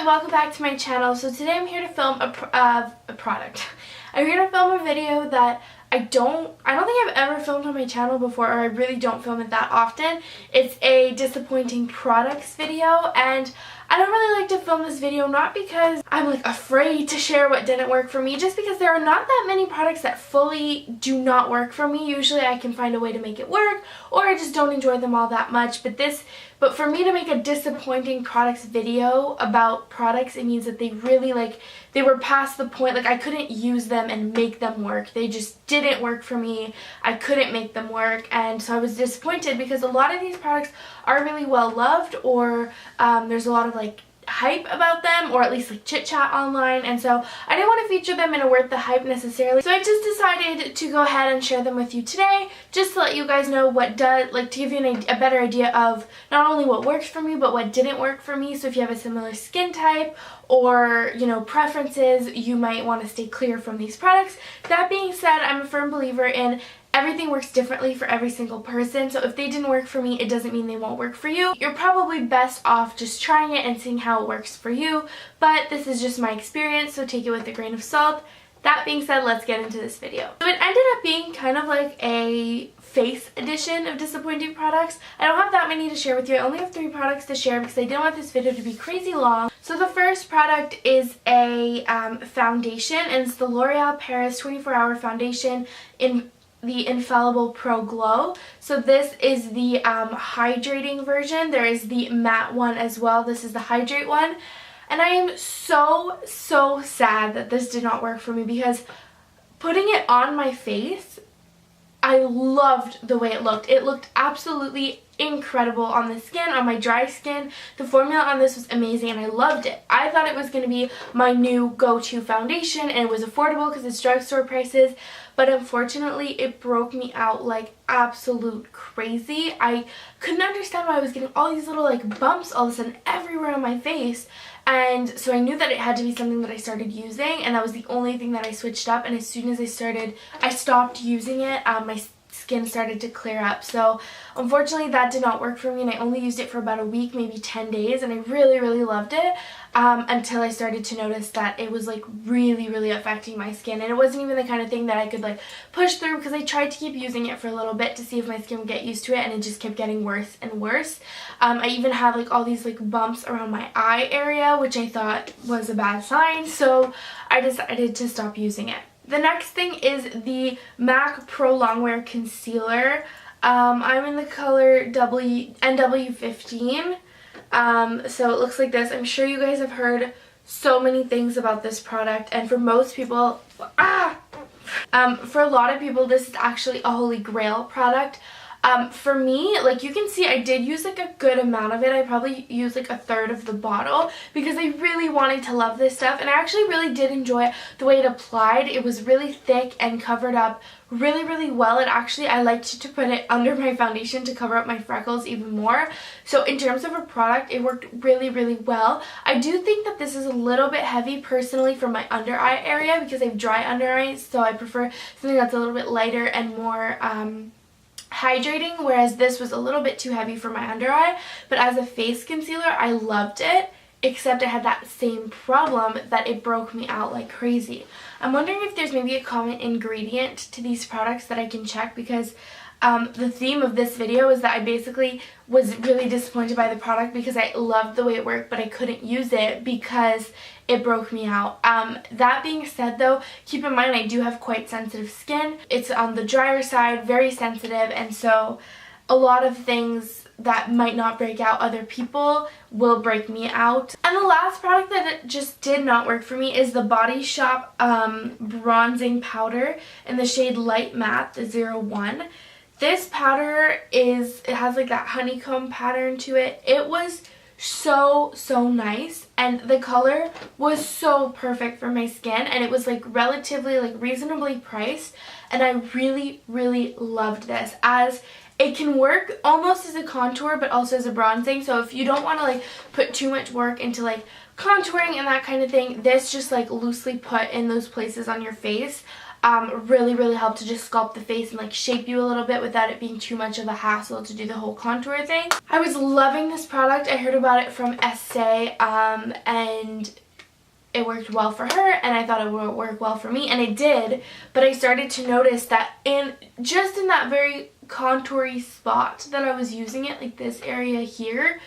and welcome back to my channel. So today I'm here to film a product. I'm here to film a video that I don't think I've ever filmed on my channel before, or I really don't film it that often. It's a disappointing products video, and I don't really like to film this video, not because I'm like afraid to share what didn't work for me, just because there are not that many products that fully do not work for me. Usually I can find a way to make it work, or I just don't enjoy them all that much. But for me to make a disappointing products video about products, it means that they really they were past the point. Like, I couldn't use them and make them work. They just didn't work for me. I couldn't make them work, and so I was disappointed because a lot of these products are really well loved, or there's a lot of hype about them, or at least chit chat online, and so I didn't want to feature them in a worth the hype necessarily. So I just decided to go ahead and share them with you today, just to let you guys know what does, to give you a better idea of not only what works for me but what didn't work for me. So if you have a similar skin type or preferences, you might want to stay clear from these products. That being said, I'm a firm believer in everything works differently for every single person, so if they didn't work for me, it doesn't mean they won't work for you. You're probably best off just trying it and seeing how it works for you, but this is just my experience, so take it with a grain of salt. That being said, let's get into this video. So it ended up being kind of like a face edition of disappointing products. I don't have that many to share with you. I only have 3 products to share because I didn't want this video to be crazy long. So the first product is a foundation, and it's the L'Oreal Paris 24-Hour Foundation in the Infallible Pro Glow. So this is the hydrating version. There is the matte one as well. This is the hydrate one. And I am so sad that this did not work for me, because putting it on my face, I loved the way it looked. It looked absolutely incredible on the skin, on my dry skin. The formula on this was amazing and I loved it. I thought it was going to be my new go-to foundation, and it was affordable because it's drugstore prices, but unfortunately it broke me out like absolute crazy. I couldn't understand why I was getting all these little bumps all of a sudden everywhere on my face, and so I knew that it had to be something that I started using, and that was the only thing that I switched up. And as soon as I stopped using it, my skin started to clear up. So unfortunately that did not work for me, and I only used it for about a week, maybe 10 days, and I really loved it until I started to notice that it was really affecting my skin. And it wasn't even the kind of thing that I could push through, because I tried to keep using it for a little bit to see if my skin would get used to it, and it just kept getting worse and worse. I even have all these bumps around my eye area, which I thought was a bad sign, so I decided to stop using it. The next thing is the MAC Pro Longwear Concealer. I'm in the color NW15. So it looks like this. I'm sure you guys have heard so many things about this product, and for most people, for a lot of people, this is actually a holy grail product. For me, you can see I did use a good amount of it. I probably used a third of the bottle, because I really wanted to love this stuff, and I actually really did enjoy the way it applied. It was really thick and covered up really well. I liked to put it under my foundation to cover up my freckles even more. So in terms of a product, it worked really well. I do think that this is a little bit heavy personally for my under eye area, because I have dry under eyes, so I prefer something that's a little bit lighter and more hydrating, whereas this was a little bit too heavy for my under eye. But as a face concealer, I loved it, except it had that same problem that it broke me out like crazy. I'm wondering if there's maybe a common ingredient to these products that I can check, because the theme of this video is that I basically was really disappointed by the product because I loved the way it worked, but I couldn't use it because it broke me out. That being said though, keep in mind I do have quite sensitive skin. It's on the drier side, very sensitive, and so a lot of things that might not break out other people will break me out. And the last product that just did not work for me is the Body Shop bronzing powder in the shade Light Matte, the 01. This powder it has that honeycomb pattern to it. It was so nice, and the color was so perfect for my skin, and it was relatively reasonably priced, and I really loved this, as it can work almost as a contour but also as a bronzing. So if you don't want to put too much work into contouring and that kind of thing, this just loosely put in those places on your face really help to just sculpt the face and like shape you a little bit without it being too much of a hassle to do the whole contour thing. I was loving this product. I heard about it from Estee, and it worked well for her, and I thought it would work well for me, and it did. But I started to notice that just in that very contoury spot that I was using it, like this area here,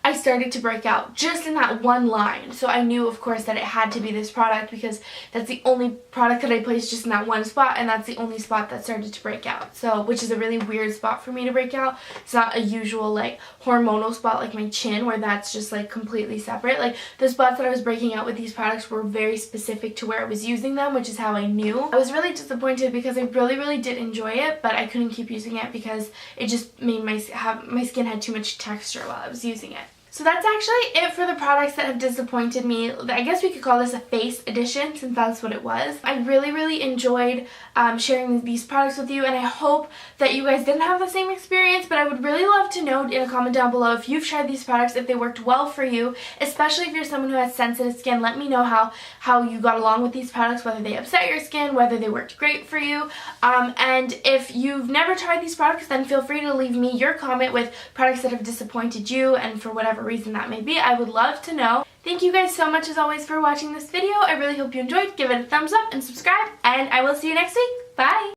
I started to break out just in that one line. So I knew, of course, that it had to be this product because that's the only product that I placed just in that one spot, and that's the only spot that started to break out. So, which is a really weird spot for me to break out. It's not a usual like hormonal spot like my chin where that's just like completely separate. Like the spots that I was breaking out with these products were very specific to where I was using them, which is how I knew. I was really disappointed because I really did enjoy it, but I couldn't keep using it because it just made my skin had too much texture while I was using it. So that's actually it for the products that have disappointed me. I guess we could call this a face edition since that's what it was. I really enjoyed sharing these products with you, and I hope that you guys didn't have the same experience, but I would really love to know in a comment down below if you've tried these products, if they worked well for you, especially if you're someone who has sensitive skin. Let me know how you got along with these products, whether they upset your skin, whether they worked great for you. And if you've never tried these products, then feel free to leave me your comment with products that have disappointed you, and for whatever reason that may be. I would love to know. Thank you guys so much as always for watching this video. I really hope you enjoyed. Give it a thumbs up and subscribe, and I will see you next week. Bye!